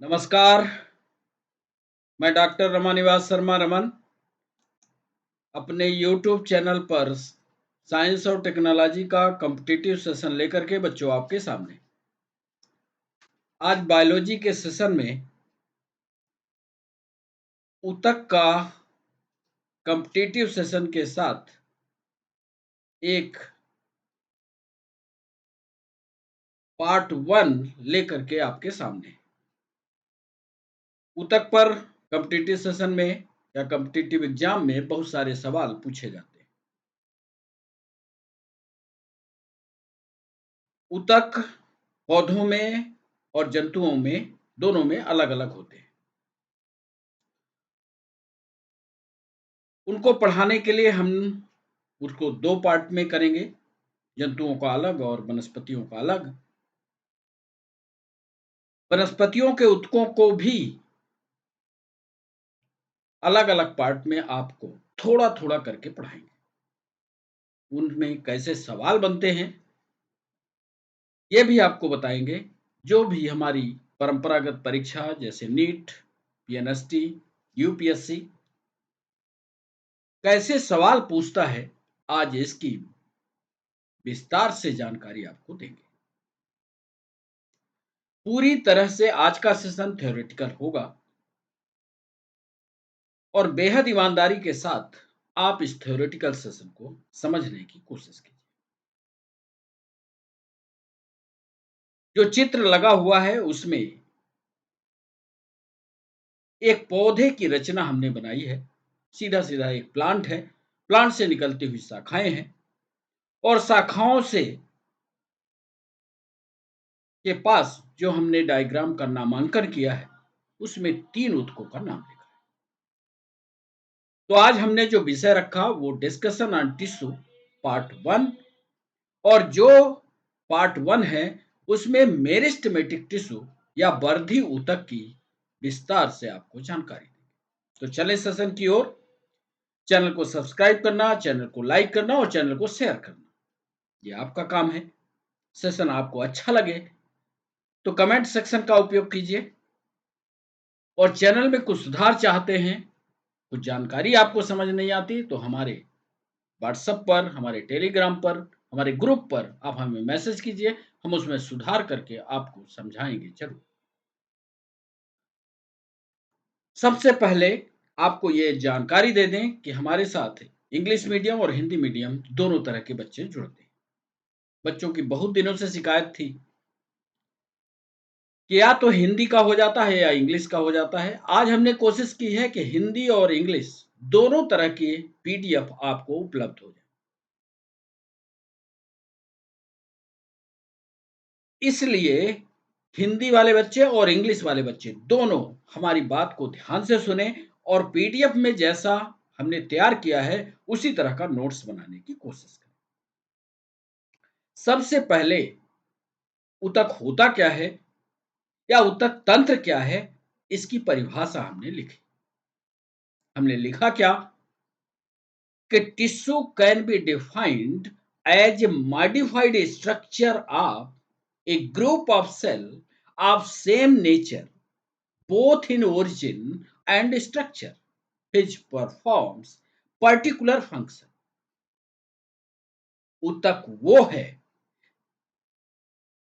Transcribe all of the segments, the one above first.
नमस्कार। मैं डॉक्टर रमानिवास शर्मा रमन अपने यूट्यूब चैनल पर साइंस और टेक्नोलॉजी का कॉम्पिटिटिव सेशन लेकर के बच्चों आपके सामने। आज बायोलॉजी के सेशन में ऊतक का कॉम्पिटिटिव सेशन के साथ एक पार्ट 1 लेकर के आपके सामने। ऊतक पर कॉम्पिटिटिव सेशन में या कॉम्पिटिटिव एग्जाम में बहुत सारे सवाल पूछे जाते हैं। ऊतक पौधों में और जंतुओं में दोनों में अलग अलग होते हैं। उनको पढ़ाने के लिए हम उसको दो पार्ट में करेंगे, जंतुओं का अलग और वनस्पतियों का अलग। वनस्पतियों के ऊतकों को भी अलग अलग पार्ट में आपको थोड़ा थोड़ा करके पढ़ाएंगे। उनमें कैसे सवाल बनते हैं ये भी आपको बताएंगे। जो भी हमारी परंपरागत परीक्षा जैसे नीट, पीएनएसटी, यूपीएससी कैसे सवाल पूछता है, आज इसकी विस्तार से जानकारी आपको देंगे। पूरी तरह से आज का सेशन थ्योरेटिकल होगा और बेहद ईमानदारी के साथ आप इस थ्योरेटिकल सेशन को समझने की कोशिश कीजिए। जो चित्र लगा हुआ है उसमें एक पौधे की रचना हमने बनाई है। सीधा सीधा एक प्लांट है, प्लांट से निकलती हुई शाखाएं हैं और शाखाओं से के पास जो हमने डायग्राम का नामांकन किया है उसमें 3 ऊतकों का नाम लिखा है। तो आज हमने जो विषय रखा वो डिस्कशन ऑन टिश्यू पार्ट 1, और जो पार्ट 1 है उसमें मेरिस्टेमेटिक टिश्यू या वर्धी ऊतक की विस्तार से आपको जानकारी देंगे। तो चले सेशन की ओर। चैनल को सब्सक्राइब करना, चैनल को लाइक करना और चैनल को शेयर करना, ये आपका काम है। सेशन आपको अच्छा लगे तो कमेंट सेक्शन का उपयोग कीजिए, और चैनल में कुछ सुधार चाहते हैं, कुछ जानकारी आपको समझ नहीं आती तो हमारे व्हाट्सएप पर, हमारे टेलीग्राम पर, हमारे ग्रुप पर आप हमें मैसेज कीजिए। हम उसमें सुधार करके आपको समझाएंगे जरूर। सबसे पहले आपको ये जानकारी दे दें कि हमारे साथ इंग्लिश मीडियम और हिंदी मीडियम दोनों तरह के बच्चे जुड़ते हैं। बच्चों की बहुत दिनों से शिकायत थी कि या तो हिंदी का हो जाता है या इंग्लिश का हो जाता है। आज हमने कोशिश की है कि हिंदी और इंग्लिश दोनों तरह के पीडीएफ आपको उपलब्ध हो जाए। इसलिए हिंदी वाले बच्चे और इंग्लिश वाले बच्चे दोनों हमारी बात को ध्यान से सुने और पीडीएफ में जैसा हमने तैयार किया है उसी तरह का नोट्स बनाने की कोशिश करें। सबसे पहले ऊतक होता क्या है या ऊतक तंत्र क्या है, इसकी परिभाषा हमने लिखी। हमने लिखा क्या कि tissue can be defined as a modified structure of a group of cell of same nature both in origin and structure which performs particular function। ऊतक वो है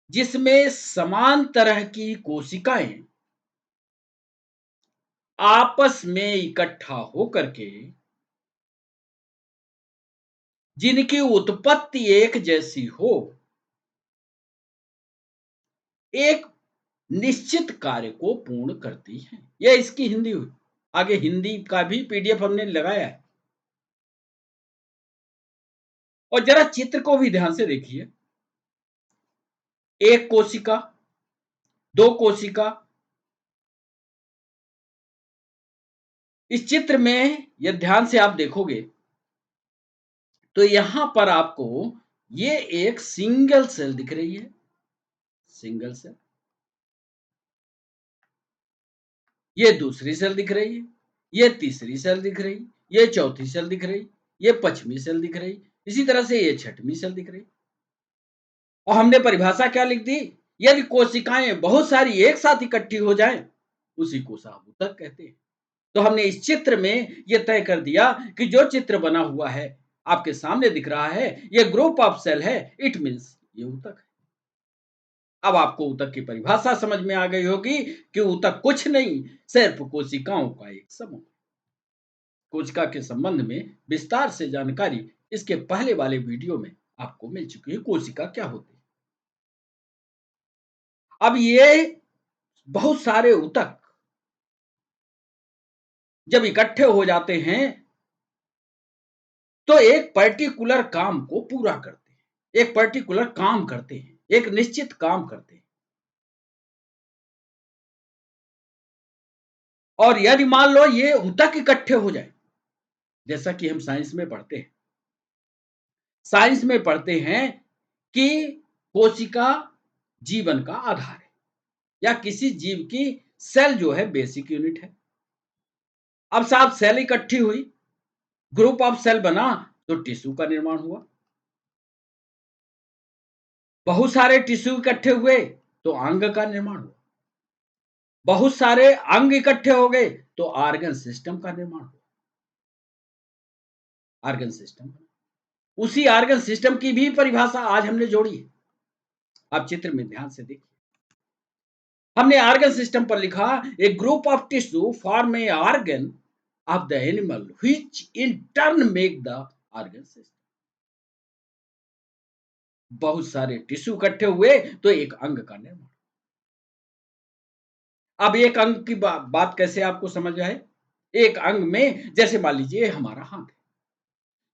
जिसमें समान तरह की कोशिकाएं आपस में इकट्ठा होकर के जिनकी उत्पत्ति एक जैसी हो, एक निश्चित कार्य को पूर्ण करती है। यह इसकी हिंदी हुई। आगे हिंदी का भी पीडीएफ हमने लगाया है। और जरा चित्र को भी ध्यान से देखिए। एक कोशिका, दो कोशिका। इस चित्र में यदि ध्यान से आप देखोगे तो यहां पर आपको ये एक सिंगल सेल दिख रही है, सिंगल सेल। ये दूसरी सेल दिख रही है, ये तीसरी सेल दिख रही, ये चौथी सेल दिख रही, ये पांचवी सेल दिख रही, इसी तरह से ये छठवीं सेल दिख रही। और हमने परिभाषा क्या लिख दी, यदि कोशिकाएं बहुत सारी एक साथ इकट्ठी हो जाएं उसी को साहब ऊतक कहते हैं। तो हमने इस चित्र में यह तय कर दिया कि जो चित्र बना हुआ है, आपके सामने दिख रहा है, यह ग्रुप ऑफ सेल है, इट मीन्स ये ऊतक है। अब आपको ऊतक की परिभाषा समझ में आ गई होगी कि ऊतक कुछ नहीं, सिर्फ कोशिकाओं का एक समूह। कोशिका के संबंध में विस्तार से जानकारी इसके पहले वाले वीडियो में आपको मिल चुकी है। कोशिका क्या होती है? अब ये बहुत सारे ऊतक जब इकट्ठे हो जाते हैं तो एक पर्टिकुलर काम को पूरा करते हैं, एक पर्टिकुलर काम करते हैं, एक निश्चित काम करते हैं। और यदि मान लो ये ऊतक इकट्ठे हो जाए, जैसा कि हम साइंस में पढ़ते हैं, साइंस में पढ़ते हैं कि कोशिका जीवन का आधार है या किसी जीव की सेल जो है बेसिक यूनिट है। अब साहब सेल इकट्ठी हुई, ग्रुप ऑफ सेल बना, तो टिश्यू का निर्माण हुआ। बहुत सारे टिश्यू इकट्ठे हुए तो अंग का निर्माण हुआ। बहुत सारे अंग इकट्ठे हो गए तो ऑर्गन सिस्टम का निर्माण हुआ। ऑर्गन सिस्टम, उसी ऑर्गन सिस्टम की भी परिभाषा आज हमने जोड़ी है। आप चित्र में ध्यान से देखिए, हमने ऑर्गन सिस्टम पर लिखा a group of tissue form a organ of the animal which in turn make the organ system. बहुत सारे टिश्यू इकट्ठे हुए तो एक अंग का निर्माण। अब एक अंग की बात कैसे आपको समझ आए? एक अंग में जैसे मान लीजिए हमारा हाथ है,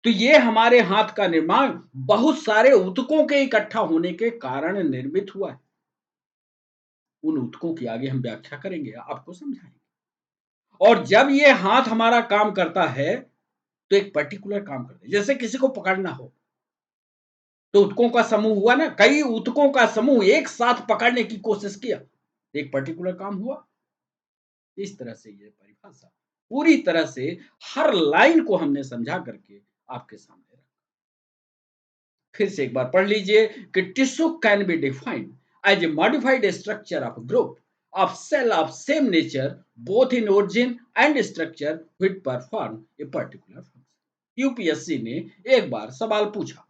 तो ये हमारे हाथ का निर्माण बहुत सारे ऊतकों के इकट्ठा होने के कारण निर्मित हुआ है। उन ऊतकों की आगे हम व्याख्या करेंगे, आपको समझाएंगे। और जब ये हाथ हमारा काम करता है तो एक पर्टिकुलर काम करता है। जैसे किसी को पकड़ना हो तो ऊतकों का समूह हुआ ना, कई ऊतकों का समूह एक साथ पकड़ने की कोशिश किया, एक पर्टिकुलर काम हुआ। इस तरह से ये परिभाषा पूरी तरह से हर लाइन को हमने समझा करके आपके सामने रखा। फिर से एक बार पढ़ लीजिए कि tissue can be defined as a modified structure of group of cell of same nature both in origin and structure which perform a particular function। UPSC ने एक बार सवाल पूछा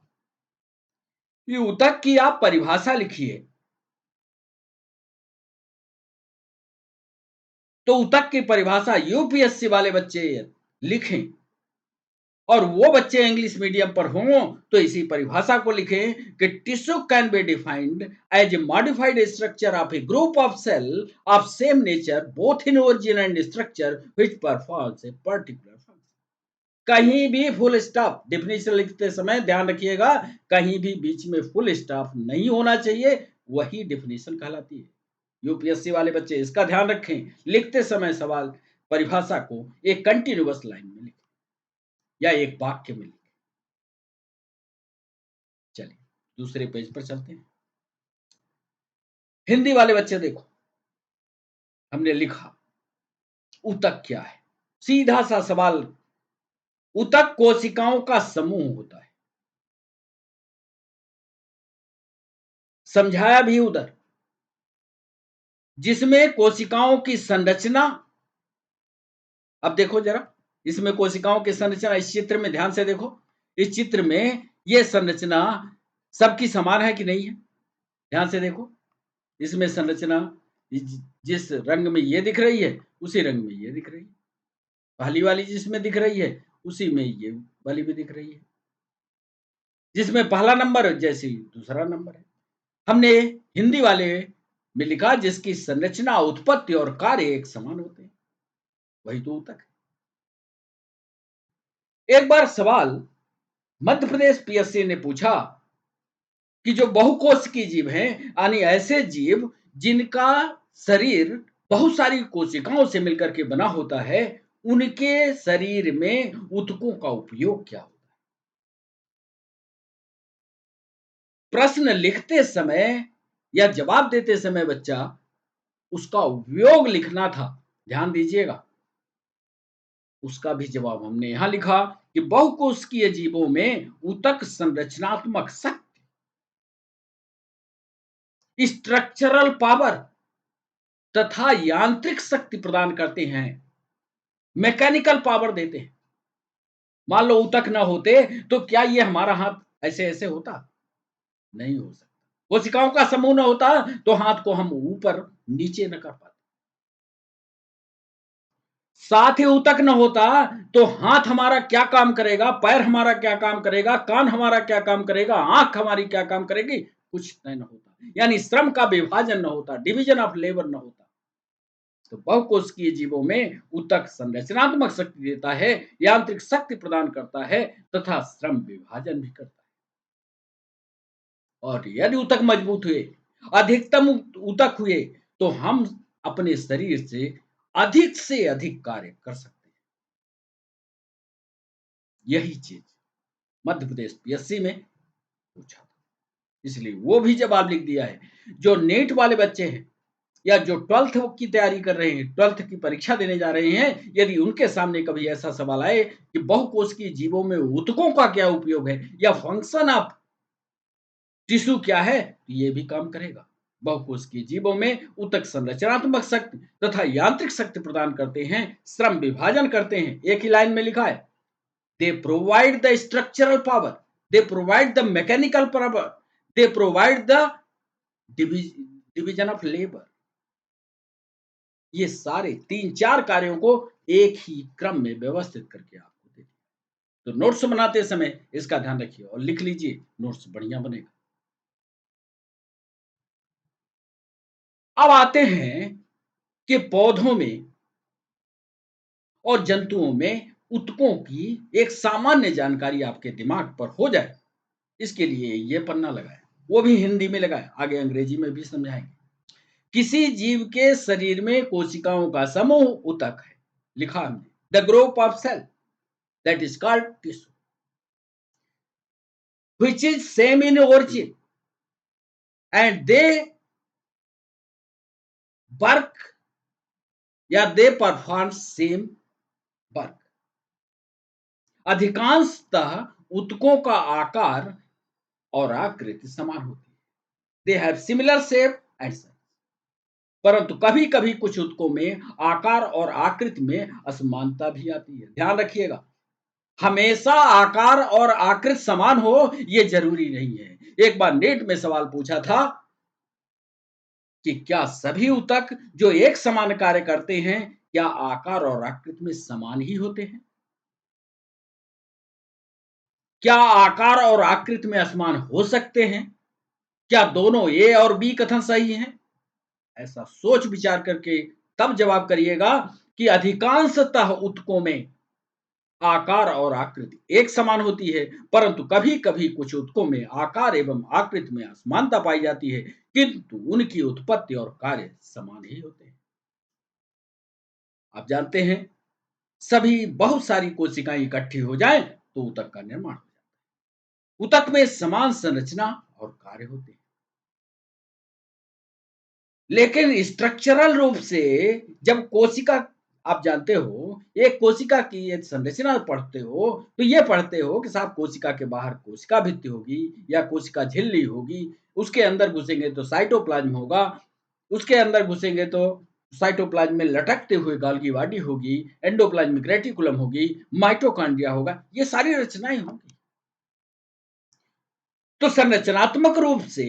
कि ऊतक की आप परिभाषा लिखिए, तो ऊतक की परिभाषा यूपीएससी वाले बच्चे लिखें और वो बच्चे इंग्लिश मीडियम पर हों तो इसी परिभाषा को लिखें कि tissue can be defined as a modified structure of a group of cell of same nature both in origin and structure which performs a particular function. कहीं भी फुल स्टॉप डिफिनेशन लिखते समय ध्यान रखिएगा, कहीं भी बीच में फुल स्टॉप नहीं होना चाहिए, वही डिफिनेशन कहलाती है। यूपीएससी वाले बच्चे इसका ध्यान रखें, लिखते समय सवाल परिभाषा को एक कंटिन्यूअस लाइन में लिखें या एक वाक्य में लिखें। चलिए दूसरे पेज पर चलते हैं। हिंदी वाले बच्चे देखो, हमने लिखा ऊतक क्या है। सीधा सा सवाल, ऊतक कोशिकाओं का समूह होता है। समझाया भी उधर, जिसमें कोशिकाओं की संरचना, अब देखो जरा, इसमें कोशिकाओं की संरचना, इस चित्र में ध्यान से देखो, इस चित्र में यह संरचना सबकी समान है कि नहीं है? ध्यान से देखो, इसमें संरचना जिस रंग में ये दिख रही है उसी रंग में ये दिख रही है, पहली वाली जिसमें दिख रही है उसी में ये वाली भी दिख रही है, जिसमें पहला नंबर जैसे दूसरा नंबर है। हमने हिंदी वाले में लिखा जिसकी संरचना, उत्पत्ति और कार्य एक समान होते हैं, वही तो ऊतक है। एक बार सवाल मध्य प्रदेश पीएससी ने पूछा कि जो बहुकोशिकीय जीव हैं, यानी ऐसे जीव जिनका शरीर बहुत सारी कोशिकाओं से मिलकर के बना होता है, उनके शरीर में ऊतकों का उपयोग क्या होता है? प्रश्न लिखते समय या जवाब देते समय बच्चा उसका उपयोग लिखना था, ध्यान दीजिएगा। उसका भी जवाब हमने यहां लिखा कि बहुकोशिकीय जीवों में ऊतक संरचनात्मक शक्ति, स्ट्रक्चरल पावर तथा यांत्रिक शक्ति प्रदान करते हैं, मैकेनिकल पावर देते हैं। मान लो ऊतक ना होते तो क्या ये हमारा हाथ ऐसे-ऐसे होता? नहीं हो सकता। कोशिकाओं का समूह ना होता तो हाथ को हम ऊपर नीचे न कर पाते। साथ ही ऊतक न होता तो हाथ हमारा क्या काम करेगा, पैर हमारा क्या काम करेगा, कान हमारा क्या काम करेगा, आंख हमारी क्या काम करेगी, कुछ नहीं न होता। यानी श्रम का विभाजन न होता, डिवीजन ऑफ लेबर न होता। तो बहुकोशिकीय जीवों में ऊतक संरचनात्मक शक्ति देता है, यांत्रिक शक्ति प्रदान करता है तथा श्रम विभाजन भी करता है। और यदि ऊतक मजबूत हुए, अधिकतम ऊतक हुए, तो हम अपने शरीर से अधिक कार्य कर सकते हैं। यही चीज मध्य प्रदेश पीएससी में पूछा था, इसलिए वो भी जवाब लिख दिया है। जो नेट वाले बच्चे हैं या जो 12th की तैयारी कर रहे हैं, 12th की परीक्षा देने जा रहे हैं, यदि उनके सामने कभी ऐसा सवाल आए कि बहुकोशिकीय जीवों में ऊतकों का क्या उपयोग है या फंक्शन ऑफ टिश्यू क्या है, तो ये भी काम करेगा। बहुकोशिकीय जीवों में ऊतक संरचनात्मक शक्ति तथा यांत्रिक शक्ति प्रदान करते हैं, श्रम विभाजन करते हैं। एक ही लाइन में लिखा है, they provide the structural power, they provide the mechanical power, they provide the division of labor। ये सारे 3-4 कार्यों को एक ही क्रम में व्यवस्थित करके आपको दे दिया। तो नोट्स बनाते समय इसका ध्यान रखिए और लिख लीजिए, नोट्स बढ़िया बनेगा। अब आते हैं कि पौधों में और जंतुओं में ऊतकों की एक सामान्य जानकारी आपके दिमाग पर हो जाए, इसके लिए ये पन्ना लगाए, वो भी हिंदी में लगाए, आगे अंग्रेजी में भी समझाएंगे। किसी जीव के शरीर में कोशिकाओं का समूह ऊतक है, लिखा हमने, the group of cell that is called tissue, which is same in origin and they work या दे परफॉर्म सेम वर्क। अधिकांशतः ऊतकों का आकार और आकृति समान होती है, they have similar shape and size. परंतु कभी कभी कुछ ऊतकों में आकार और आकृति में असमानता भी आती है। ध्यान रखिएगा, हमेशा आकार और आकृति समान हो ये जरूरी नहीं है। एक बार नेट में सवाल पूछा था कि क्या सभी ऊतक जो एक समान कार्य करते हैं क्या आकार और आकृति में समान ही होते हैं? क्या आकार और आकृति में असमान हो सकते हैं? क्या दोनों ए और बी कथन सही हैं? ऐसा सोच विचार करके तब जवाब करिएगा कि अधिकांशतः ऊतकों में आकार और आकृति एक समान होती है, परंतु कभी कभी कुछ ऊतकों में आकार एवं आकृति में असमानता पाई जाती है, किंतु उनकी उत्पत्ति और कार्य समान ही होते हैं। आप जानते हैं, सभी बहुत सारी कोशिकाएं इकट्ठी हो जाएं तो ऊतक का निर्माण हो जाता है। ऊतक में समान संरचना और कार्य होते हैं, लेकिन स्ट्रक्चरल रूप से जब कोशिका, आप जानते हो एक कोशिका की एक संरचना पढ़ते हो तो ये पढ़ते हो कि साहब कोशिका के बाहर कोशिका भित्ति होगी या कोशिका झिल्ली होगी, उसके अंदर घुसेंगे तो साइटोप्लाज्म होगा, उसके अंदर घुसेंगे तो साइटोप्लाज्म में लटकते हुए गोल्गी बॉडी होगी, एंडोप्लाज्मिक रेटिकुलम होगी, माइटोकॉन्ड्रिया होगा, ये सारी रचनाएं होंगी। तो संरचनात्मक रूप से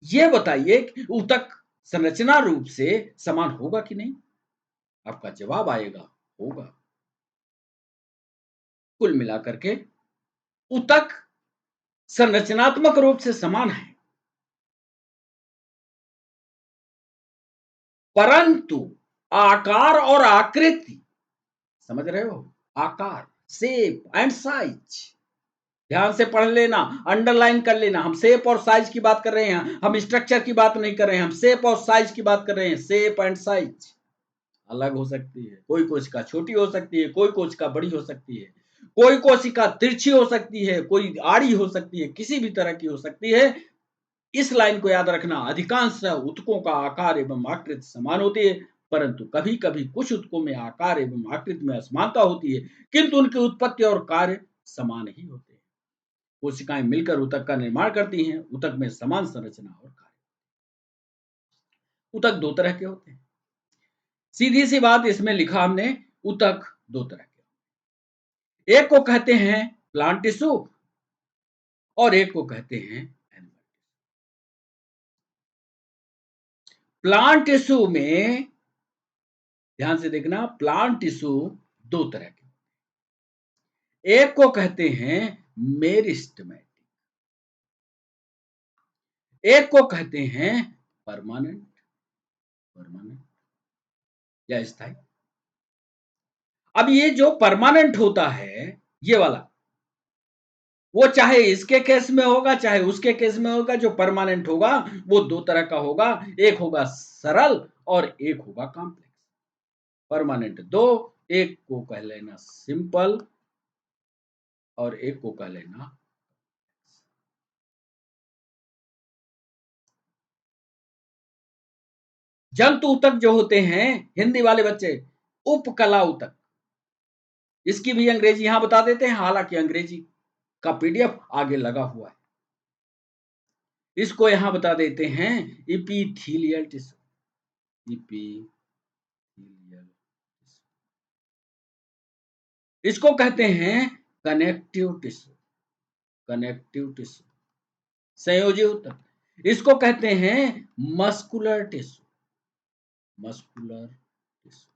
ये बताइए कि ऊतक संरचना रूप से समान होगा कि नहीं? आपका जवाब आएगा, होगा। कुल मिलाकर के ऊतक संरचनात्मक रूप से समान है, परंतु आकार और आकृति, समझ रहे हो, आकार, शेप एंड साइज, ध्यान से पढ़ लेना, अंडरलाइन कर लेना। हम शेप और साइज की बात कर रहे हैं, हम स्ट्रक्चर की बात नहीं कर रहे हैं, हम शेप और साइज की बात कर रहे हैं। शेप एंड साइज अलग हो सकती है, कोई कोशिका छोटी हो सकती है, कोई कोशिका बड़ी हो सकती है, कोई कोशिका तिरछी हो सकती है, कोई आड़ी हो सकती है, किसी भी तरह की हो सकती है। इस लाइन को याद रखना, अधिकांश ऊतकों का आकार एवं आकृति समान होती है, परंतु कभी कभी कुछ ऊतकों में आकार एवं आकृति में असमानता होती है, किंतु उनकी उत्पत्ति और कार्य समान ही होते हैं। कोशिकाएं मिलकर ऊतक का निर्माण करती हैं, ऊतक में समान संरचना और कार्य। ऊतक दो तरह के होते हैं। सीधी सी बात, इसमें लिखा हमने ऊतक दो तरह के, एक को कहते हैं प्लांट टिश्यू और एक को कहते हैं एनिमल। प्लांट टिश्यू में ध्यान से देखना, प्लांट टिश्यू दो तरह के, एक को कहते हैं मेरिस्टेमेटिक, एक को कहते हैं परमानेंट, परमानेंट या स्थायी। अब ये जो परमानेंट होता है, ये वाला, वो चाहे इसके केस में होगा चाहे उसके केस में होगा, जो परमानेंट होगा वो दो तरह का होगा, एक होगा सरल और एक होगा कॉम्प्लेक्स। परमानेंट दो, एक को कह लेना सिंपल और एक को कह लेना। जंतु ऊतक जो होते हैं, हिंदी वाले बच्चे, उपकला ऊतक, इसकी भी अंग्रेजी यहां बता देते हैं, हालांकि अंग्रेजी का पीडीएफ आगे लगा हुआ है। इसको यहां बता देते हैं इपीथीलियल टिश्यू, इपीथीलियल। इसको कहते हैं कनेक्टिव टिश्यू, कनेक्टिव टिश्यू, संयोजी ऊतक। इसको कहते हैं मस्कुलर टिश्यू, मस्कुलर टिश्यू,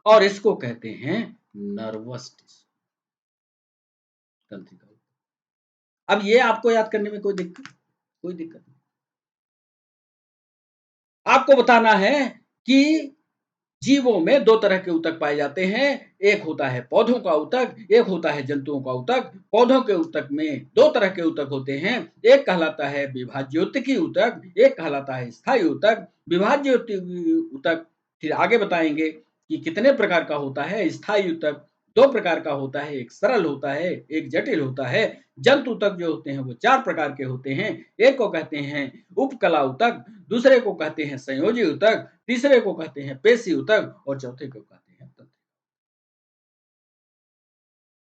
और इसको कहते हैं नर्वस टिश्यू, तंत्रिका। अब ये आपको याद करने में कोई दिक्कत नहीं। आपको बताना है कि जीवों में दो तरह के ऊतक पाए जाते हैं, एक होता है पौधों का ऊतक, एक होता है जंतुओं का ऊतक। पौधों के ऊतक में दो तरह के ऊतक होते हैं, एक कहलाता है विभाज्योतिकी ऊतक, एक कहलाता है स्थायी ऊतक। विभाज्योतिकी ऊतक फिर आगे बताएंगे कि कितने प्रकार का होता है। स्थायी ऊतक दो प्रकार का होता है, एक सरल होता है, एक जटिल होता है। जंतु ऊतक जो होते हैं वो चार प्रकार के होते हैं, एक को कहते हैं उपकला ऊतक, दूसरे को कहते हैं संयोजी ऊतक, तीसरे को कहते हैं पेशी ऊतक और चौथे को कहते हैं तंत्रिका।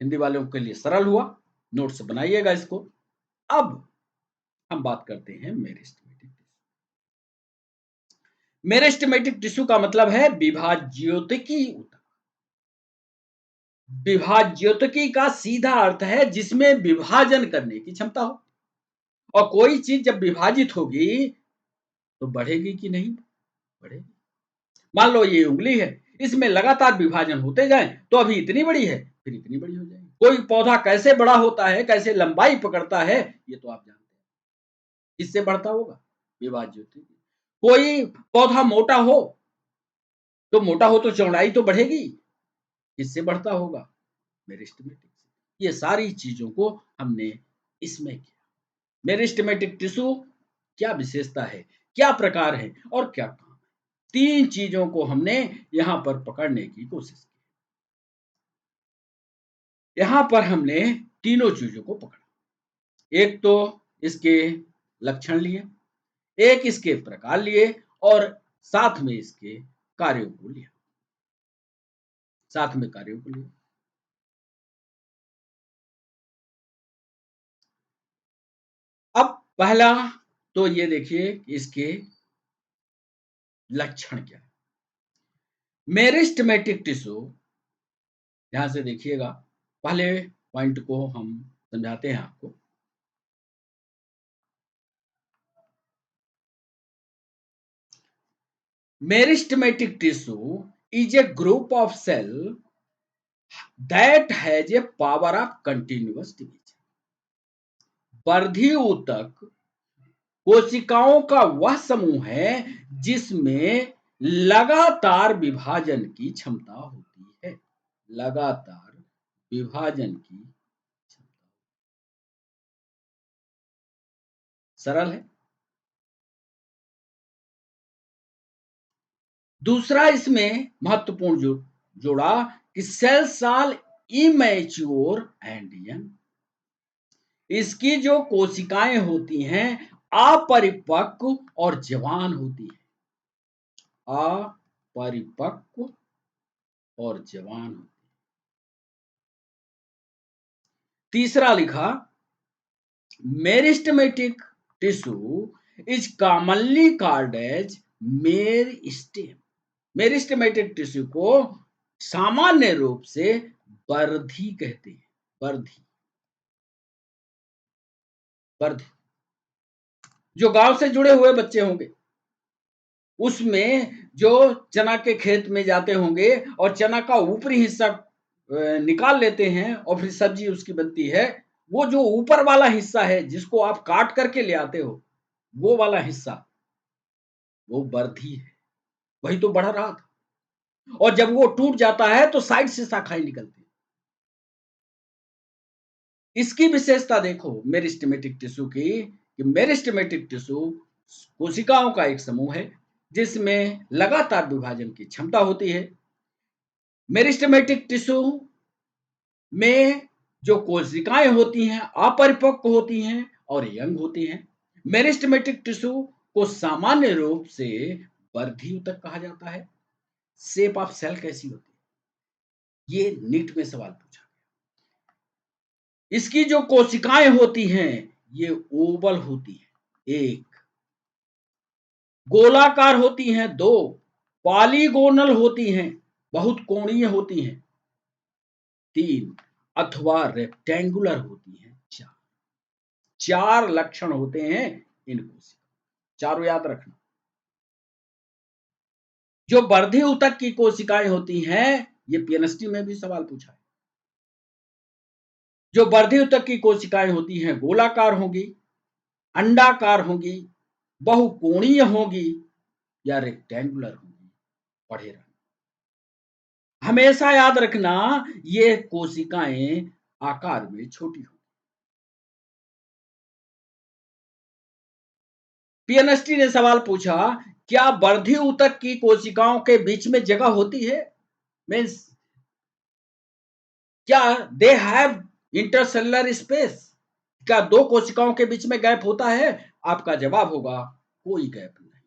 हिंदी वालों के लिए सरल हुआ, नोट्स बनाइएगा इसको। अब हम बात करते हैं मेरिस्टेमेटिक टिश्यू। मेरिस्टेमेटिक टिश्यू का मतलब है विभाज्योतिकी ऊतक। विभाज्योतिकी का सीधा अर्थ है जिसमें विभाजन करने की क्षमता हो, और कोई चीज जब विभाजित होगी तो बढ़ेगी कि नहीं बढ़ेगी। मान लो ये उंगली है, इसमें लगातार विभाजन होते जाए तो अभी इतनी बड़ी है फिर इतनी बड़ी हो जाएगी। कोई पौधा कैसे बड़ा होता है, कैसे लंबाई पकड़ता है, ये तो आप जानते हैं, इससे बढ़ता होगा विभाज्योतिकी। कोई पौधा मोटा हो तो चौड़ाई तो बढ़ेगी, इससे बढ़ता होगा मेरिस्टेमेटिक से। ये सारी चीजों को हमने इसमें किया। मेरिस्टेमेटिक टिश्यू क्या विशेषता है, क्या प्रकार है और क्या काम है, तीन चीजों को हमने यहां पर पकड़ने की कोशिश की। यहां पर हमने तीनों चीजों को पकड़ा, एक तो इसके लक्षण लिए, एक इसके प्रकार लिए और साथ में इसके कार्यों को लिया, साथ में कार्यों को लिया। अब पहला तो ये देखिए इसके लक्षण क्या है। मेरिस्टेमेटिक टिश्यू, ध्यान से देखिएगा, पहले पॉइंट को हम समझाते हैं आपको। Meristematic tissue is a group of cell that has a power of continuous division. वर्धी ऊतक कोशिकाओं का वह समूह है जिसमें लगातार विभाजन की क्षमता होती है, लगातार विभाजन की क्षमता। सरल है। दूसरा इसमें महत्वपूर्ण जोड़ा कि cells are immature and young. इसकी जो कोशिकाएं होती हैं अपरिपक्व और जवान होती है, अपरिपक्व और जवान होती है। तीसरा लिखा, meristematic tissue is commonly called as meristem. Meristematic tissue को सामान्य रूप से वर्धी कहते हैं। वर्धी, वर्धी। जो गांव से जुड़े हुए बच्चे होंगे उसमें जो चना के खेत में जाते होंगे और चना का ऊपरी हिस्सा निकाल लेते हैं और फिर सब्जी उसकी बनती है, वो जो ऊपर वाला हिस्सा है जिसको आप काट करके ले आते हो, वो वाला हिस्सा वो वर्धी है। वही तो बढ़ रहा था। और जब वो टूट जाता है तो साइड से शाखाएं निकलती हैं। इसकी विशेषता देखो मेरिस्टेमेटिक टिश्यू की, कि मेरिस्टेमेटिक टिश्यू कोशिकाओं का एक समूह है जिसमें लगातार विभाजन की क्षमता होती है। मेरिस्टेमेटिक टिश्यू में जो कोशिकाएं होती हैं अपरिपक्व होती हैं और यंग होती हैं। मेरिस्टेमेटिक टिश्यू को सामान्य रूप से वर्धी ऊतक कहा जाता है। शेप ऑफ सेल कैसी होती है, ये नीट में सवाल पूछा। इसकी जो कोशिकाएं होती हैं ये ओवल होती है, एक गोलाकार होती हैं, दो पॉलीगोनल होती हैं, बहुत कोणीय होती हैं, तीन अथवा रेक्टेंगुलर होती हैं, चार। चार लक्षण होते हैं इन कोशिका, चारों याद रखना। जो वर्धी ऊतक की कोशिकाएं होती हैं, ये पीएनएसटी में भी सवाल पूछा है। जो वर्धी ऊतक की कोशिकाएं होती हैं गोलाकार होंगी, अंडाकार होंगी, बहुकोणीय होंगी या रेक्टेंगुलर होंगी। पढ़े रहना। हमेशा याद रखना ये कोशिकाएं आकार में छोटी होंगी। पीएनएसटी ने सवाल पूछा, क्या वर्धी ऊतक की कोशिकाओं के बीच में जगह होती है? मीन्स क्या दे हैव इंटरसेलुलर स्पेस? क्या दो कोशिकाओं के बीच में गैप होता है? आपका जवाब होगा कोई गैप नहीं।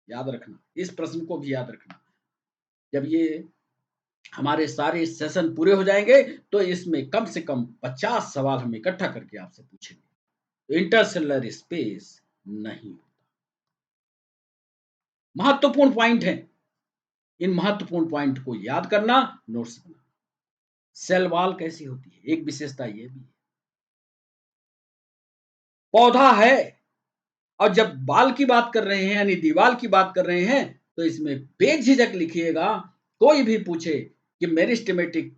याद रखना, इस प्रश्न को भी याद रखना। जब ये हमारे सारे सेशन पूरे हो जाएंगे तो इसमें कम से कम 50 सवाल हम इकट्ठा करके आपसे पूछेंगे। तो इंटरसेलुलर स्पेस नहीं। महत्वपूर्ण पॉइंट है, इन महत्वपूर्ण पॉइंट को याद करना, नोट्स बनाना। सेल वॉल कैसी होती है, एक विशेषता ये भी है। पौधा है और जब बाल की बात कर रहे हैं यानी दीवार की बात कर रहे हैं तो इसमें बेझिझक लिखिएगा। कोई भी पूछे कि मेरिस्टेमेटिक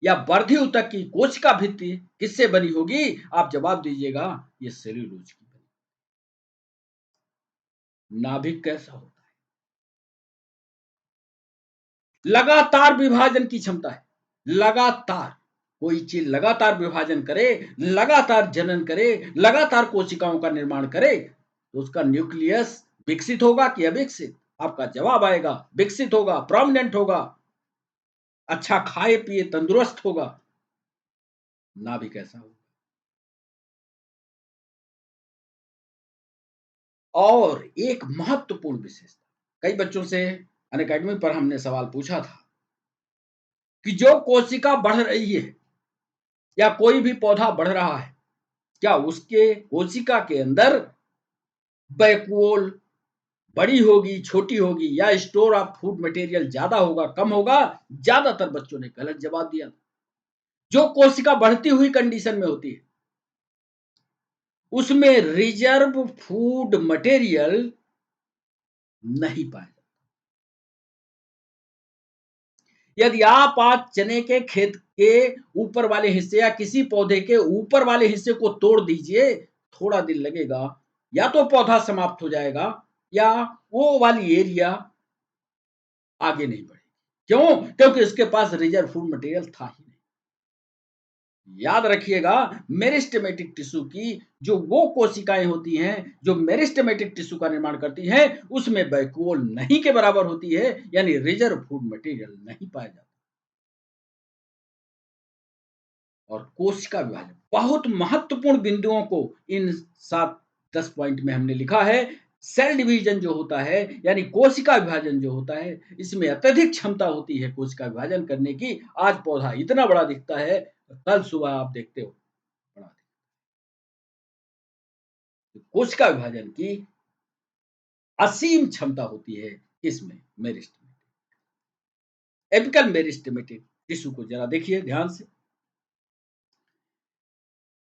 या वर्धी ऊतक की कोशिका भित्ति किससे बनी होगी, आप जवाब दीजिएगा ये सेल्यूलोज की बनी। नाभिक कैसा होता है? लगातार विभाजन की क्षमता है। लगातार कोई चीज लगातार विभाजन करे, लगातार जनन करे, लगातार कोशिकाओं का निर्माण करे तो उसका न्यूक्लियस विकसित होगा कि अविकसित? आपका जवाब आएगा विकसित होगा, प्रोमिनेंट होगा, अच्छा खाए पिए तंदुरुस्त होगा। नाभिक ऐसा होगा। और एक महत्वपूर्ण विशेषता, कई बच्चों से अनअकैडमी पर हमने सवाल पूछा था कि जो कोशिका बढ़ रही है या कोई भी पौधा बढ़ रहा है, क्या उसके कोशिका के अंदर वैक्यूल बड़ी होगी, छोटी होगी, या स्टोर ऑफ फूड मटेरियल ज्यादा होगा, कम होगा? ज्यादातर बच्चों ने गलत जवाब दिया। जो कोशिका बढ़ती हुई कंडीशन में होती है उसमें रिजर्व फूड मटेरियल नहीं पाया। यदि आप आज चने के खेत के ऊपर वाले हिस्से या किसी पौधे के ऊपर वाले हिस्से को तोड़ दीजिए, थोड़ा दिन लगेगा, या तो पौधा समाप्त हो जाएगा या वो वाली एरिया आगे नहीं बढ़ेगी। क्यों? क्योंकि इसके पास रिजर्व फूड मटेरियल था ही नहीं। याद रखिएगा, मेरिस्टेमेटिक टिश्यू की जो वो कोशिकाएं होती हैं जो मेरिस्टेमेटिक टिश्यू का निर्माण करती हैं उसमें वैक्यूल नहीं के बराबर होती है, यानी रिजर्व फूड मटेरियल नहीं पाया जाता। और कोशिका विभाजन बहुत महत्वपूर्ण बिंदुओं को इन 7-10 पॉइंट में हमने लिखा है। सेल डिवीजन जो होता है यानी कोशिका विभाजन जो होता है, इसमें अत्यधिक क्षमता होती है कोशिका विभाजन करने की। आज पौधा इतना बड़ा दिखता है, कल सुबह आप देखते हो बड़ा। कोशिका विभाजन की असीम क्षमता होती है किसमें? मेरिस्टेम। एपिकल मेरिस्टेमेटिक टिश्यू को जरा देखिए ध्यान से।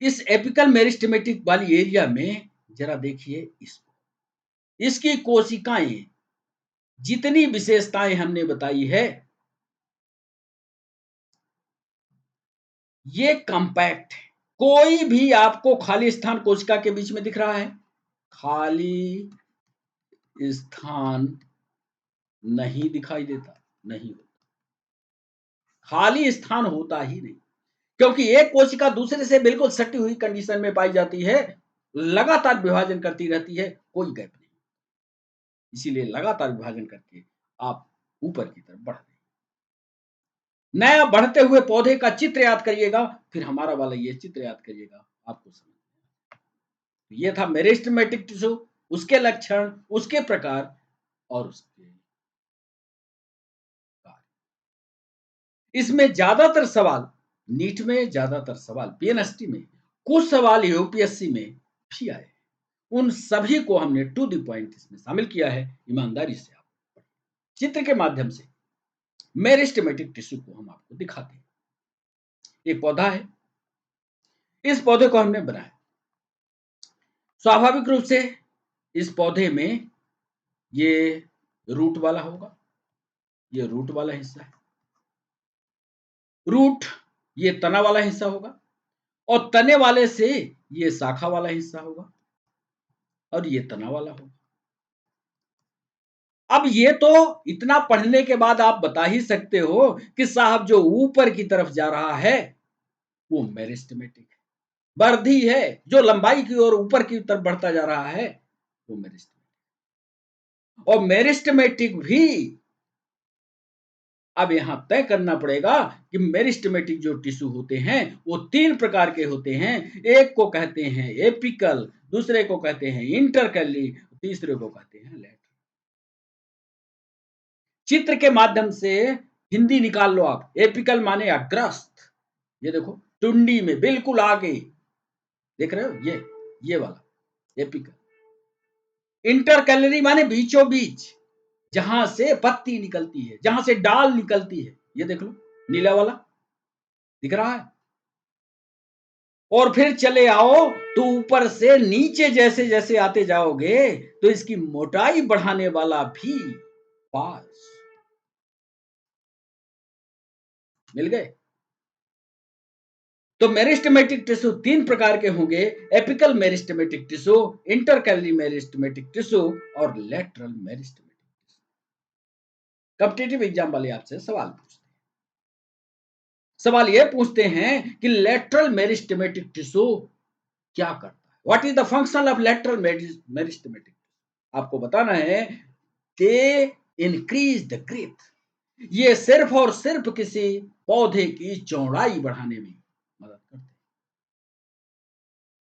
इस एपिकल मेरिस्टेमेटिक वाली एरिया में जरा देखिए इसको, इसकी कोशिकाएं जितनी विशेषताएं हमने बताई है, ये कॉम्पैक्ट है। कोई भी आपको खाली स्थान कोशिका के बीच में दिख रहा है? खाली स्थान नहीं दिखाई देता, नहीं होता, खाली स्थान होता ही नहीं, क्योंकि एक कोशिका दूसरे से बिल्कुल सटी हुई कंडीशन में पाई जाती है, लगातार विभाजन करती रहती है, कोई गैप नहीं। इसीलिए लगातार विभाजन करके आप ऊपर की तरफ बढ़ रहे हैं। नया बढ़ते हुए पौधे का चित्र याद करिएगा, फिर हमारा वाला ये चित्र याद करिएगा, आपको समझ में। ये था मेरिस्टेमेटिक टिश्यू, उसके लक्षण, उसके प्रकार और उसके कार्य। इसमें ज्यादातर सवाल नीट में, ज्यादातर सवाल पीएनएसटी में, कुछ सवाल यूपीएससी में भी आए। उन सभी को हमने टू द पॉइंट इसमें शामिल किया है। ईमानदारी से आप चित्र के माध्यम से मेरिस्टेमेटिक टिश्यू को हम आपको दिखाते हैं। एक पौधा है, इस पौधे को हमने बनाया। स्वाभाविक रूप से इस पौधे में ये रूट वाला होगा, ये रूट वाला हिस्सा है, रूट ये तना वाला हिस्सा होगा, और तने वाले से ये शाखा वाला हिस्सा होगा, और ये तना वाला होगा। अब ये तो इतना पढ़ने के बाद आप बता ही सकते हो कि साहब जो ऊपर की तरफ जा रहा है वो मेरिस्टेमेटिक है, वृद्धि है, जो लंबाई की ओर ऊपर की तरफ बढ़ता जा रहा है वो मेरिस्टेमेटिक। और मेरिस्टेमेटिक भी अब यहां तय करना पड़ेगा कि मेरिस्टेमेटिक जो टिश्यू होते हैं वो तीन प्रकार के होते हैं। एक को कहते हैं एपिकल, दूसरे को कहते हैं इंटरकैली, तीसरे को कहते हैं लेटरल। चित्र के माध्यम से हिंदी निकाल लो आप। एपिकल माने अग्रस्त, ये देखो टुंडी में बिल्कुल आगे, देख रहे हो, ये वाला एपिकल। इंटरकैलरी माने बीचों बीच, जहां से पत्ती निकलती है, जहां से डाल निकलती है, ये देख लो नीला वाला दिख रहा है। और फिर चले आओ तो ऊपर से नीचे जैसे जैसे आते जाओगे तो इसकी मोटाई बढ़ाने वाला भी पास मिल गए। तो मेरिस्टेमेटिक टिश्यू तीन प्रकार के होंगे: apical meristematic tissue, intercalary meristematic tissue और lateral meristematic tissue. Competitive exam वाले आपसे सवाल पूछते हैं, सवाल ये पूछते हैं कि लेटरल मेरिस्टेमेटिक टिश्यू क्या करता है, what is the function of lateral meristematic. आपको बताना है दे इंक्रीज द ग्रेथ, ये सिर्फ और सिर्फ किसी पौधे की चौड़ाई बढ़ाने में मदद करते हैं।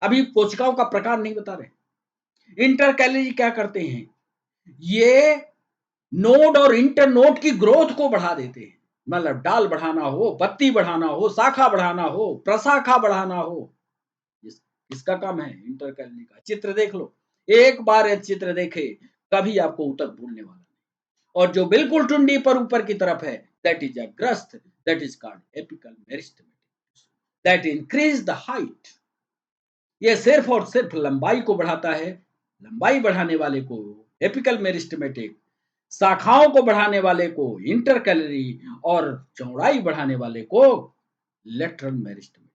अभी कोशिकाओं का प्रकार नहीं बता रहे। इंटरकैलरी क्या करते हैं, ये नोड और इंटरनोड की ग्रोथ को बढ़ा देते हैं, मतलब डाल बढ़ाना हो, पत्ती बढ़ाना हो, शाखा बढ़ाना हो, प्रशाखा बढ़ाना हो, इसका काम है इंटरकैलरी का। चित्र देख लो, एक बार ये चित्र देखे कभी आपको उतक भूलने वाला नहीं। और जो बिल्कुल टुंडी पर ऊपर की तरफ है दैट इज अग्रस्त, that is called apical meristematic, that increase the height. ये सिर्फ और सिर्फ लंबाई को बढ़ाता है, लंबाई बढ़ाने वाले को एपिकल मेरिस्टेमेटिक, शाखाओं को बढ़ाने वाले को इंटरकैलरी, और चौड़ाई बढ़ाने वाले को लेटरल मेरिस्टेमेटिक।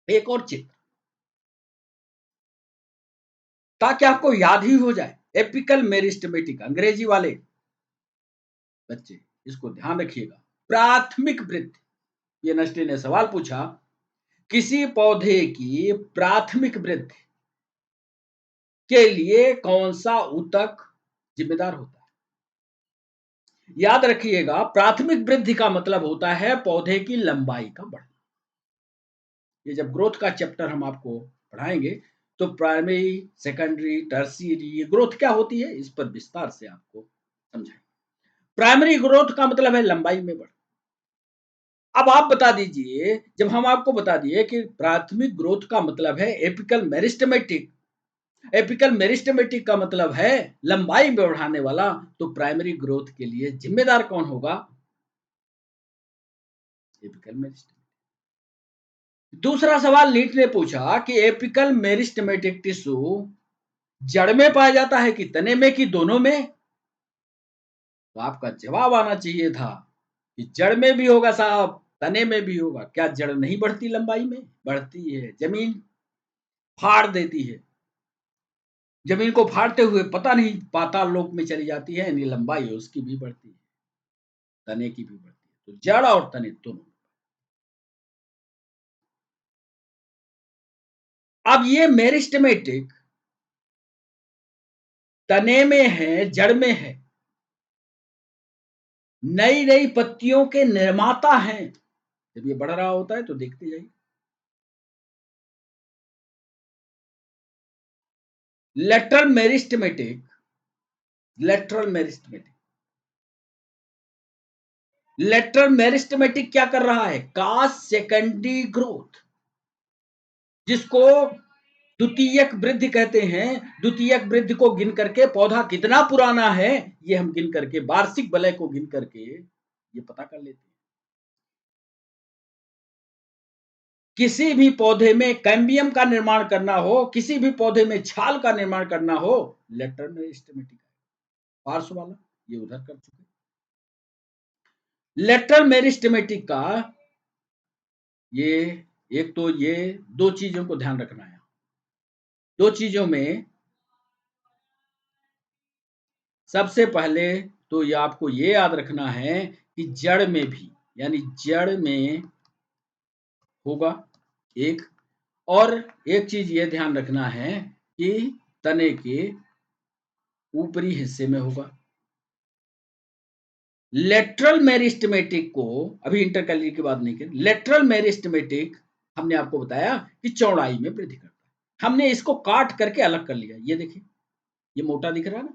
एक और चित्र ताकि आपको याद ही हो जाए, एपिकल मेरिस्टेमेटिक अंग्रेजी वाले बच्चे इसको ध्यान रखिएगा। प्राथमिक वृद्धि, ये नष्टी ने सवाल पूछा, किसी पौधे की प्राथमिक वृद्धि के लिए कौन सा ऊतक जिम्मेदार होता है। याद रखिएगा, प्राथमिक वृद्धि का मतलब होता है पौधे की लंबाई का बढ़ना। ये जब ग्रोथ का चैप्टर हम आपको पढ़ाएंगे तो प्राइमरी, सेकेंडरी, टर्शियरी, ये ग्रोथ क्या होती है इस पर विस्तार से आपको समझाएंगे। प्राइमरी ग्रोथ का मतलब है लंबाई में बढ़। अब आप बता दीजिए, जब हम आपको बता दिए कि प्राथमिक ग्रोथ का मतलब है एपिकल मेरिस्टेमेटिक, एपिकल मेरिस्टेमेटिक का मतलब है लंबाई में बढ़ाने वाला, तो प्राइमरी ग्रोथ के लिए जिम्मेदार कौन होगा? Apical meristematic. दूसरा सवाल नीट ने पूछा कि एपिकल मेरिस्टेमेटिक टिश्यू जड़ में पाया जाता है कि तने में कि दोनों में? तो आपका जवाब आना चाहिए था कि जड़ में भी होगा साहब, तने में भी होगा। क्या जड़ नहीं बढ़ती लंबाई में? बढ़ती है। जमीन फाड़ देती है, जमीन को फाड़ते हुए पता नहीं पाताल लोक में चली जाती है, यानी लंबाई उसकी भी बढ़ती है, तने की भी बढ़ती है। तो जड़ और तने दोनों। अब ये मेरिस्टेमेटिक तने में है, जड़ में है, नई नई पत्तियों के निर्माता हैं। जब ये बढ़ रहा होता है तो देखते जाइए। Lateral meristematic, lateral meristematic, lateral meristematic क्या कर रहा है? कास्ट सेकेंडरी ग्रोथ, जिसको द्वितीयक वृद्धि कहते हैं। द्वितीयक वृद्धि को गिन करके पौधा कितना पुराना है, ये हम गिन करके, वार्षिक वलय को गिन करके ये पता कर लेते हैं। किसी भी पौधे में कैम्बियम का निर्माण करना हो, किसी भी पौधे में छाल का निर्माण करना हो, लेटरल मेरिस्टेमेटिक है। पार्श्व वाला ये उधर कर चुके। लेटरल मेरिस्टेमेटिक का ये, एक तो ये दो चीजों को ध्यान रखना है। दो चीजों में सबसे पहले तो ये आपको ये याद रखना है कि जड़ में भी, यानी जड़ में होगा एक, और एक चीज ये ध्यान रखना है कि तने के ऊपरी हिस्से में होगा। लेटरल मेरिस्टेमेटिक को, अभी इंटरकैलरी की बात नहीं करी, लेटरल मेरिस्टेमेटिक हमने आपको बताया कि चौड़ाई में वृद्धि करता है। हमने इसको काट करके अलग कर लिया। ये देखिए, ये मोटा दिख रहा है ना,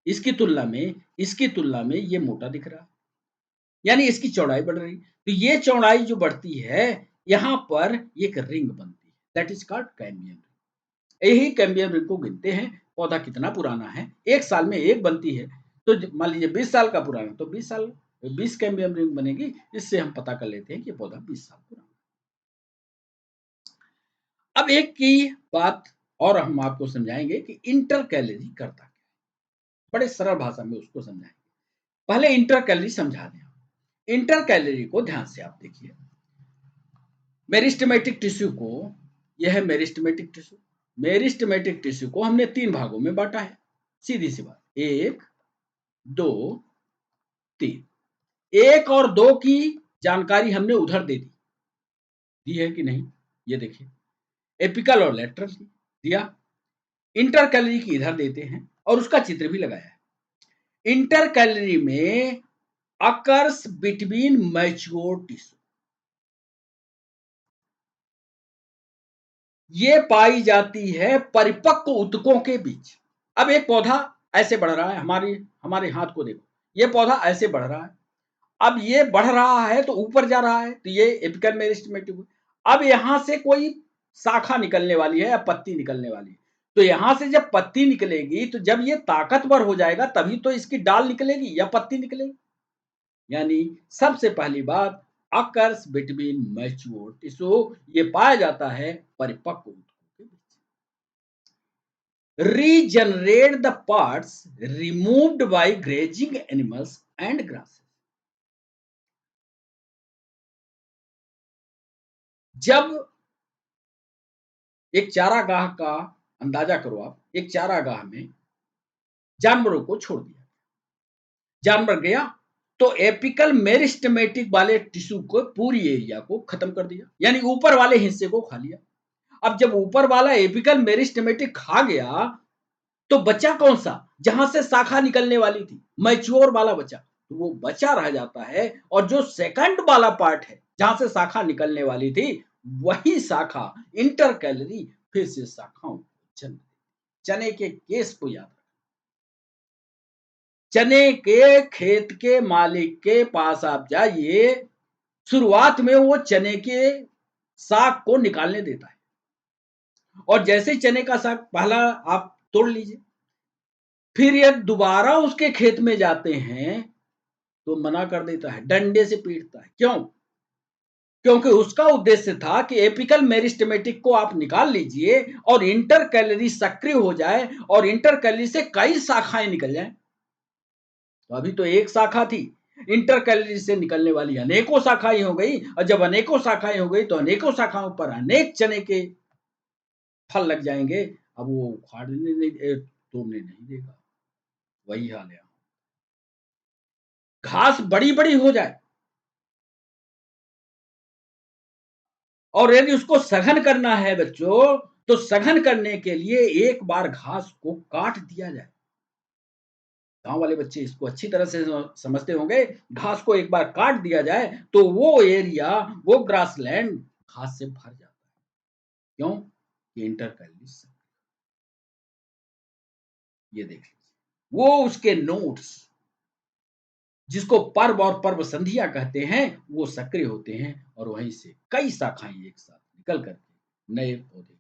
इसकी तुलना में, इसकी तुलना में ये मोटा दिख रहा है, यानी इसकी चौड़ाई बढ़ रही। तो ये चौड़ाई जो बढ़ती है, यहां पर एक रिंग बनती है, that is called cambium ring. यही कैम्बियम रिंग को गिनते हैं। पौधा कितना पुराना है, एक साल में एक बनती है, तो मान लीजिए 20 साल का पुराना, तो 20 साल 20 कैम्बियम रिंग बनेगी। इससे हम पता कर लेते हैं कि पौधा 20 साल पुराना। अब एक की बात और हम आपको समझाएंगे कि इंटर कैलोरी करता क्या है, बड़े सरल भाषा में उसको समझाएंगे। पहले इंटर कैलोरी समझा दें। इंटर कैलोरी को ध्यान से आप देखिए। मेरिस्टेमेटिक टिश्यू को, यह है मेरिस्टेमेटिक टिश्यू। मेरिस्टेमेटिक टिश्यू को हमने 3 भागों में बांटा है। सीधी सी बात, 1 2 3। 1 और 2 की जानकारी हमने उधर दे दी, दी है कि नहीं? ये देखिए, एपिकल और लेटरल दिया। इंटर कैलोरी की इधर देते हैं और उसका चित्र भी लगाया है। इंटर कैलोरी में अकर्स बिटवीन मैच्योर टिश्यू, ये पाई जाती है परिपक्व ऊतकों के बीच। अब एक पौधा ऐसे बढ़ रहा है, हमारी हमारे हाथ को देखो, ये पौधा ऐसे बढ़ रहा है। अब ये बढ़ रहा है तो ऊपर जा रहा है, तो ये एपिकल मेरिस्टेमेटिक। अब यहां से कोई शाखा निकलने वाली है या पत्ती निकलने वाली है, तो यहां से जब पत्ती निकलेगी, तो जब ये ताकतवर हो जाएगा तभी तो इसकी डाल निकलेगी या पत्ती निकलेगी। यानी सबसे पहली बात, अकर्स बिटवीन मैच्योर टिश्यू, ये पाया जाता है परिपक्व ऊतकों के बीच। Regenerate the parts removed by grazing animals and grasses. जब एक चारागाह का अंदाजा करो आप, एक चारागाह में जानवरों को छोड़ दिया, जानवर गया तो एपिकल मेरिस्टेमेटिक वाले टिश्यू को, पूरी एरिया को खत्म कर दिया, यानी ऊपर वाले हिस्से को खा लिया। अब जब ऊपर वाला एपिकल मेरिस्टेमेटिक खा गया, तो बचा कौन सा? जहां से शाखा निकलने वाली थी, मैच्योर वाला बचा, तो वो बचा रह जाता है। और जो सेकंड वाला पार्ट है, जहां से शाखा निकलने वाली थी, वही शाखा इंटर कैलोरी फिर से शाखाओं को जन्म। चने के केस को याद रखें। चने के खेत के मालिक के पास आप जाइए, शुरुआत में वो चने के साग को निकालने देता है, और जैसे ही चने का साग पहला आप तोड़ लीजिए, फिर ये दोबारा उसके खेत में जाते हैं तो मना कर देता है, डंडे से पीटता है। क्यों? क्योंकि उसका उद्देश्य था कि एपिकल मेरिस्टेमेटिक को आप निकाल लीजिए और इंटरकैलरी सक्रिय हो जाए और इंटरकैलरी से कई शाखाएं निकल जाएं। तो अभी तो एक शाखा थी, इंटरकैलरी से निकलने वाली अनेकों शाखाएं हो गई, और जब अनेकों शाखाएं हो गई तो अनेकों शाखाओं पर अनेक चने के फल लग जाएंगे। अब वो उखाड़ने नहीं, तोड़ने नहीं देगा। वही हाल है। घास बड़ी बड़ी हो जाए और यदि उसको सघन करना है बच्चों, तो सघन करने के लिए एक बार घास को काट दिया जाए। गांव वाले बच्चे इसको अच्छी तरह से समझते होंगे। घास को एक बार काट दिया जाए तो वो एरिया, वो ग्रासलैंड घास से भर जाता है। क्यों? ये इंटरकैलरी। ये देख लीजिए, वो उसके नोट्स, जिसको पर्व और पर्व संधियां कहते हैं, वो सक्रिय होते हैं और वहीं से कई शाखाएं एक साथ निकल करके नए पौधे।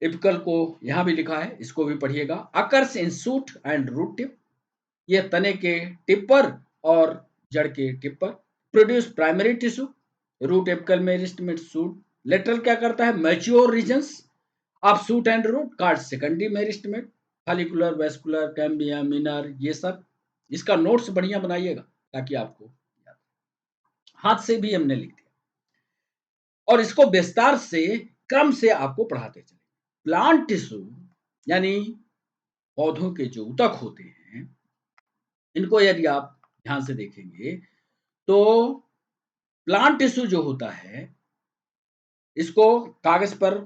एपिकल को यहां भी लिखा है, इसको भी पढ़िएगा। Occurs in shoot and root tip, ये तने के टिप पर और जड़ के टिप पर। Produce primary tissue, root apical meristem shoot. Lateral क्या करता है? Mature regions of shoot and root called secondary meristem, fascicular, vascular, cambium, inner, ये सब। इसका नोट्स बढ़िया बनाइएगा ताकि आपको याद। हाथ से भी हमने लिख दिया और इसको विस्तार से क्रम से आपको पढ़ाते चले। प्लांट टिश्यू यानी पौधों के जो ऊतक होते हैं, इनको यदि आप ध्यान से देखेंगे तो प्लांट टिश्यू जो होता है, इसको कागज पर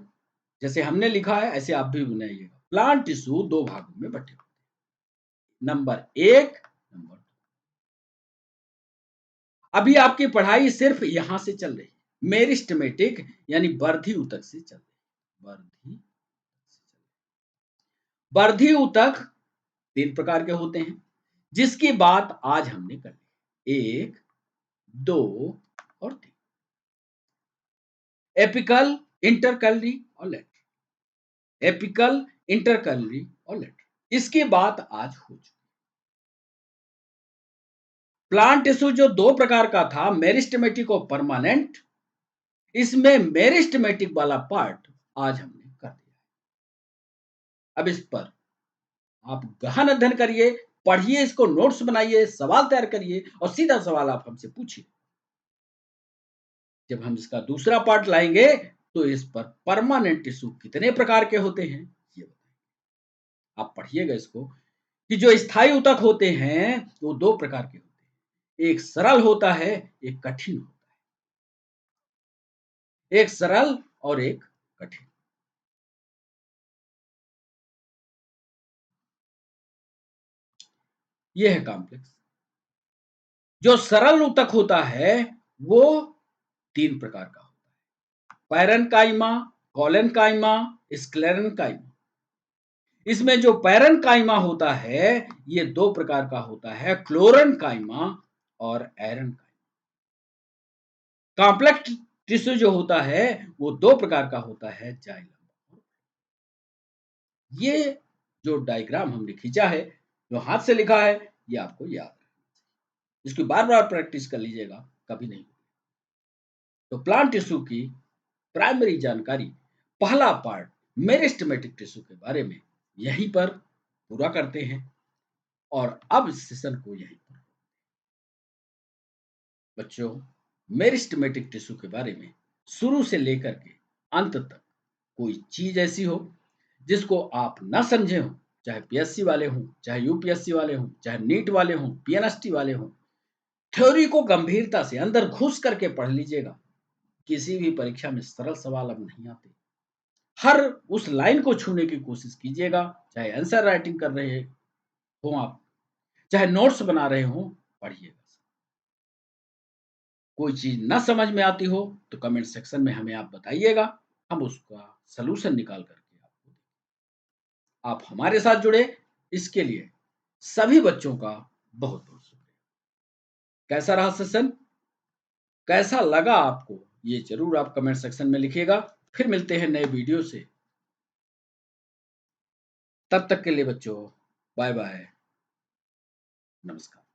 जैसे हमने लिखा है ऐसे आप भी बनाइएगा। प्लांट टिश्यू दो भागों में बटे होते हैं, नंबर एक, नंबर दो। अभी आपकी पढ़ाई सिर्फ यहां से चल रही है, मेरिस्टेमेटिक यानी वर्धी ऊतक से चल रही है। वर्धी ऊतक तीन प्रकार के होते हैं, जिसकी बात आज हमने कर ली। एक, दो और तीन। एपिकल, इंटरकैलरी और लेटरल। एपिकल, इंटरकैलरी और लेटरल, इसकी बात आज हो चुकी। प्लांट टिश्यू जो दो प्रकार का था, मेरिस्टेमेटिक और परमानेंट, इसमें मेरिस्टेमेटिक वाला पार्ट आज हमने कर दिया। अब इस पर आप गहन अध्ययन करिए, पढ़िए, इसको नोट्स बनाइए, सवाल तैयार करिए और सीधा सवाल आप हमसे पूछिए। जब हम इसका दूसरा पार्ट लाएंगे तो इस पर परमानेंट टिश्यू कितने प्रकार के होते हैं ये बताएंगे। आप पढ़िएगा इसको कि जो स्थायी ऊतक होते हैं वो दो प्रकार के होते हैं, एक सरल होता है, एक कठिन होता है। एक सरल और एक कठिन। ये है कॉम्प्लेक्स। जो सरल ऊतक होता है वो तीन प्रकार का होता है, पैरेनकाइमा, कोलेनकाइमा, स्क्लेरेनकाइमा। इसमें जो पैरेनकाइमा होता है ये दो प्रकार का होता है, क्लोरेनकाइमा और एरेनकाइमा। कॉम्प्लेक्स टिश्यू जो होता है वो दो प्रकार का होता है, जाइलम। ये जो डायग्राम हमने खींचा है, जो हाथ से लिखा है, ये आपको याद है। इसकी बार बार प्रैक्टिस कर लीजिएगा, कभी नहीं। तो प्लांट टिश्यू की प्राइमरी जानकारी, पहला पार्ट मेरिस्टेमेटिक टिश्यू के बारे में यहीं पर पूरा करते हैं और अब इस सेशन को यहीं पर। बच्चों, मेरिस्टेमेटिक टिश्यू के बारे में शुरू से लेकर के अंत तक कोई चीज ऐसी हो जिसको आप ना समझे हो, चाहे पीएससी वाले हों, चाहे यूपीएससी वाले हों, चाहे नीट वाले हों, पीएनएसटी वाले हों, थ्योरी को गंभीरता से अंदर घुस करके पढ़ लीजिएगा। किसी भी परीक्षा में सरल सवाल अब नहीं आते। हर उस लाइन को छूने की कोशिश कीजिएगा, चाहे आंसर राइटिंग कर रहे हो आप, चाहे नोट्स बना रहे हो, पढ़िएगा। कोई चीज ना समझ में आती हो तो कमेंट सेक्शन में हमें आप बताइएगा, हम उसका सलूशन निकाल करके आपको। आप हमारे साथ जुड़े, इसके लिए सभी बच्चों का बहुत बहुत शुक्रिया। कैसा रहा सेशन? कैसा लगा आपको? ये ज़रूर आप कमेंट सेक्शन में लिखिएगा। फिर मिलते हैं नए वीडियो से। तब तक के लिए बच्चों, बाय-बाय। नमस्कार।